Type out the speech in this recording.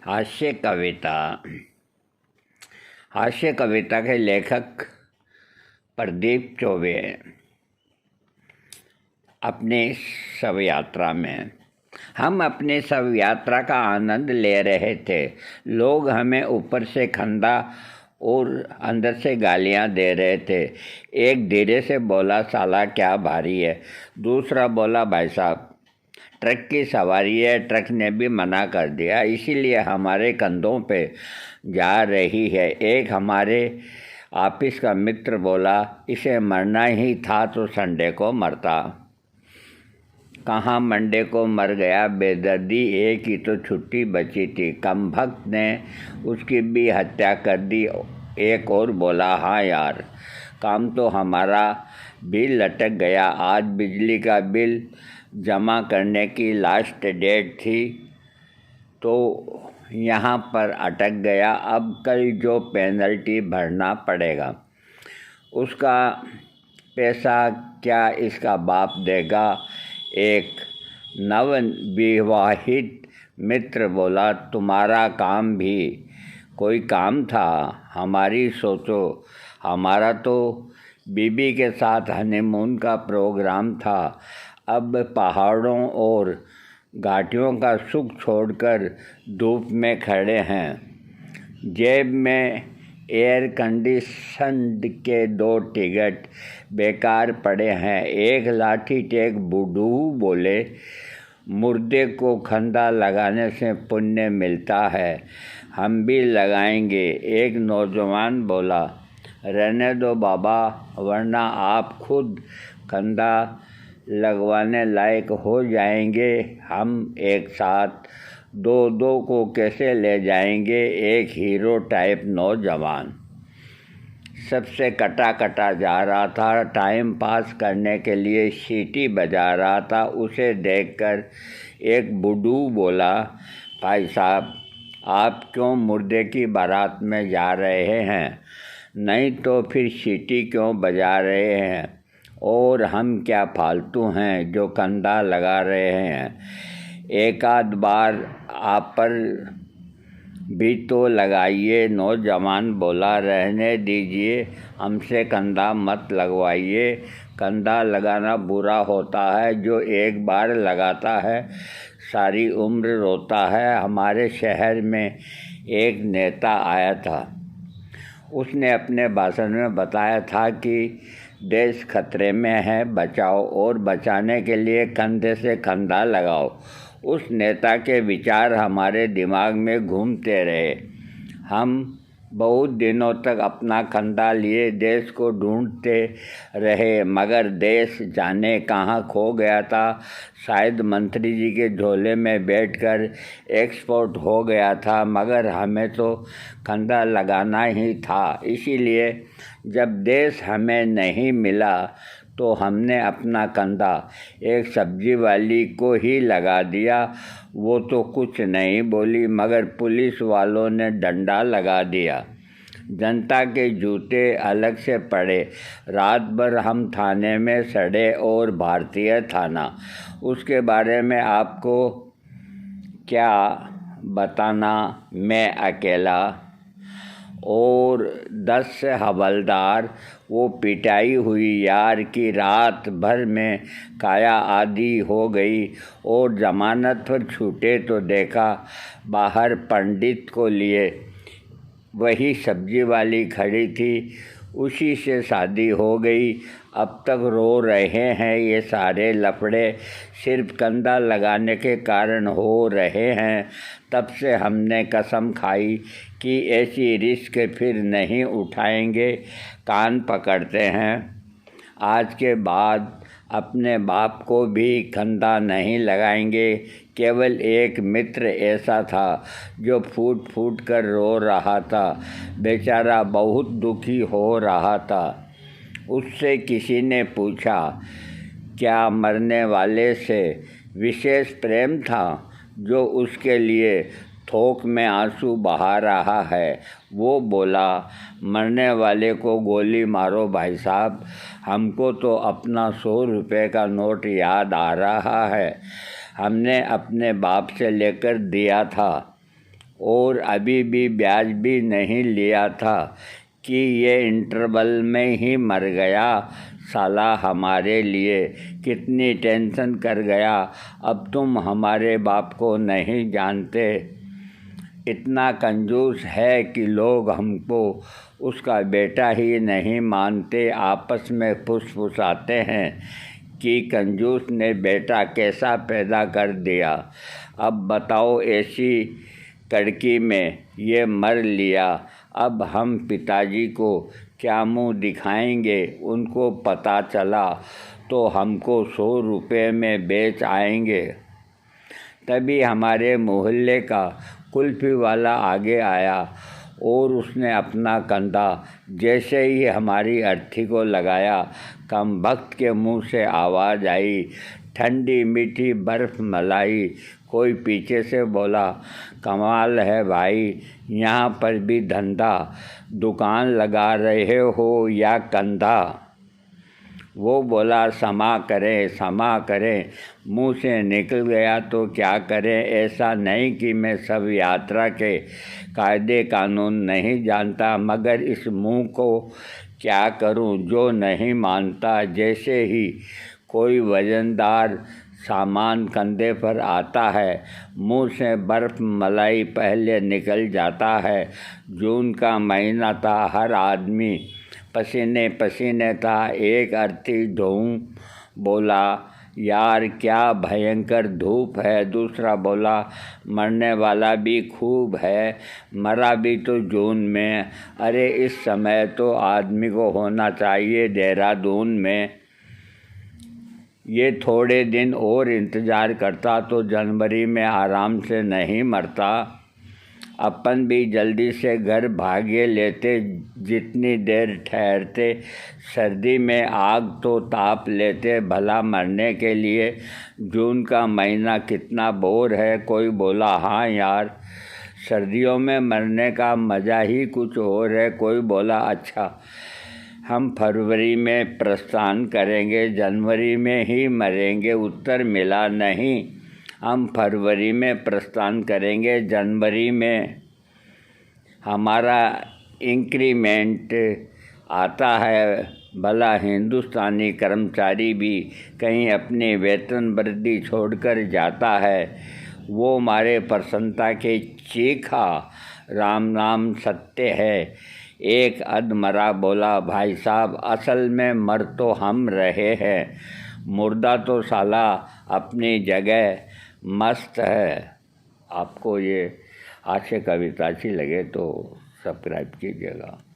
हास्य कविता। हास्य कविता के लेखक प्रदीप चौबे अपने शव यात्रा में। हम अपने शव यात्रा का आनंद ले रहे थे। लोग हमें ऊपर से खंदा और अंदर से गालियां दे रहे थे। एक धीरे से बोला, साला क्या भारी है। दूसरा बोला, भाई साहब ट्रक की सवारी है। ट्रक ने भी मना कर दिया, इसीलिए हमारे कंधों पे जा रही है। एक हमारे ऑफिस का मित्र बोला, इसे मरना ही था तो संडे को मरता। कहाँ मंडे को मर गया बेदर्दी, एक ही तो छुट्टी बची थी। कमबख्त ने उसकी भी हत्या कर दी। एक और बोला, हाँ यार काम तो हमारा भी लटक गया। आज बिजली का बिल जमा करने की लास्ट डेट थी तो यहाँ पर अटक गया। अब कल जो पेनल्टी भरना पड़ेगा उसका पैसा क्या इसका बाप देगा। एक नवविवाहित मित्र बोला, तुम्हारा काम भी कोई काम था, हमारी सोचो। हमारा तो बीबी के साथ हनीमून का प्रोग्राम था। अब पहाड़ों और घाटियों का सुख छोड़कर धूप में खड़े हैं। जेब में एयर कंडीशन्ड के 2 टिकट बेकार पड़े हैं। एक लाठी टेक बूढ़ू बोले, मुर्दे को खंदा लगाने से पुण्य मिलता है, हम भी लगाएंगे। एक नौजवान बोला, रहने दो बाबा, वरना आप खुद खंदा लगवाने लायक हो जाएंगे। हम एक साथ 2-2 को कैसे ले जाएंगे। एक हीरो टाइप नौजवान सबसे कटा जा रहा था। टाइम पास करने के लिए सीटी बजा रहा था। उसे देखकर एक बुड्ढू बोला, भाई साहब आप क्यों मुर्दे की बारात में जा रहे हैं, नहीं तो फिर सीटी क्यों बजा रहे हैं। और हम क्या फालतू हैं जो कंधा लगा रहे हैं। एक आध बार आप पर भी तो लगाइए। नौजवान बोला, रहने दीजिए, हमसे कंधा मत लगवाइए। कंधा लगाना बुरा होता है, जो एक बार लगाता है सारी उम्र रोता है। हमारे शहर में एक नेता आया था। उसने अपने भाषण में बताया था कि देश खतरे में है, बचाओ और बचाने के लिए कंधे से कंधा लगाओ। उस नेता के विचार हमारे दिमाग में घूमते रहे। हम बहुत दिनों तक अपना कंधा लिए देश को ढूंढते रहे, मगर देश जाने कहाँ खो गया था। शायद मंत्री जी के झोले में बैठकर एक्सपोर्ट हो गया था, मगर हमें तो कंधा लगाना ही था। इसीलिए जब देश हमें नहीं मिला तो हमने अपना कंधा एक सब्जी वाली को ही लगा दिया। वो तो कुछ नहीं बोली, मगर पुलिस वालों ने डंडा लगा दिया। जनता के जूते अलग से पड़े। रात भर हम थाने में सड़े। और भारतीय थाना, उसके बारे में आपको क्या बताना। मैं अकेला और 10 हवलदार। वो पिटाई हुई यार की रात भर में काया आदि हो गई। और जमानत पर छूटे तो देखा बाहर पंडित को लिए वही सब्जी वाली खड़ी थी, उसी से शादी हो गई। अब तक रो रहे हैं ये सारे लफड़े, सिर्फ कंधा लगाने के कारण हो रहे हैं। तब से हमने कसम खाई कि ऐसी रिस्क फिर नहीं उठाएंगे। कान पकड़ते हैं। आज के बाद अपने बाप को भी कंधा नहीं लगाएंगे। केवल एक मित्र ऐसा था जो फूट फूट कर रो रहा था। बेचारा बहुत दुखी हो रहा था। उससे किसी ने पूछा, क्या मरने वाले से विशेष प्रेम था जो उसके लिए थोक में आंसू बहा रहा है। वो बोला, मरने वाले को गोली मारो भाई साहब, हमको तो अपना 100 रुपये का नोट याद आ रहा है, हमने अपने बाप से लेकर दिया था। और अभी भी ब्याज भी नहीं लिया था कि ये इंटरवल में ही मर गया। साला हमारे लिए कितनी टेंशन कर गया। अब तुम हमारे बाप को नहीं जानते। इतना कंजूस है कि लोग हमको उसका बेटा ही नहीं मानते। आपस में फुसफुसाते हैं कि कंजूस ने बेटा कैसा पैदा कर दिया। अब बताओ, ऐसी कड़की में ये मर लिया। अब हम पिताजी को क्या मुंह दिखाएंगे। उनको पता चला तो हमको 100 रुपये में बेच आएंगे। तभी हमारे मोहल्ले का कुल्फ़ी वाला आगे आया और उसने अपना कंधा जैसे ही हमारी अर्थी को लगाया, कमबख्त के मुंह से आवाज़ आई, ठंडी मीठी बर्फ़ मलाई। कोई पीछे से बोला, कमाल है भाई, यहाँ पर भी धंधा। दुकान लगा रहे हो या कंधा। वो बोला, क्षमा करें। मुंह से निकल गया तो क्या करें। ऐसा नहीं कि मैं सब यात्रा के कायदे कानून नहीं जानता, मगर इस मुंह को क्या करूं जो नहीं मानता। जैसे ही कोई वज़नदार सामान कंधे पर आता है, मुंह से बर्फ़ मलाई पहले निकल जाता है। जून का महीना था, हर आदमी पसीने पसीने था। एक अर्थी ढोंग बोला, यार क्या भयंकर धूप है। दूसरा बोला, मरने वाला भी खूब है, मरा भी तो जून में। अरे इस समय तो आदमी को होना चाहिए देहरादून में। ये थोड़े दिन और इंतज़ार करता तो जनवरी में आराम से नहीं मरता। अपन भी जल्दी से घर भागे लेते। जितनी देर ठहरते, सर्दी में आग तो ताप लेते भला मरने के लिए। जून का महीना कितना बोर है। कोई बोला, हाँ यार, सर्दियों में मरने का मज़ा ही कुछ और है। कोई बोला, अच्छा हम फरवरी में प्रस्थान करेंगे, जनवरी में ही मरेंगे। उत्तर मिला, नहीं, हम फरवरी में प्रस्थान करेंगे, जनवरी में हमारा इंक्रीमेंट आता है। भला हिंदुस्तानी कर्मचारी भी कहीं अपनी वेतन वृद्धि छोड़कर जाता है। वो मारे प्रसन्नता के चीखा, राम नाम सत्य है। एक अधमरा बोला, भाई साहब, असल में मर तो हम रहे हैं, मुर्दा तो साला अपनी जगह मस्त है। आपको ये हास्य कविता अच्छी लगे तो सब्सक्राइब कीजिएगा।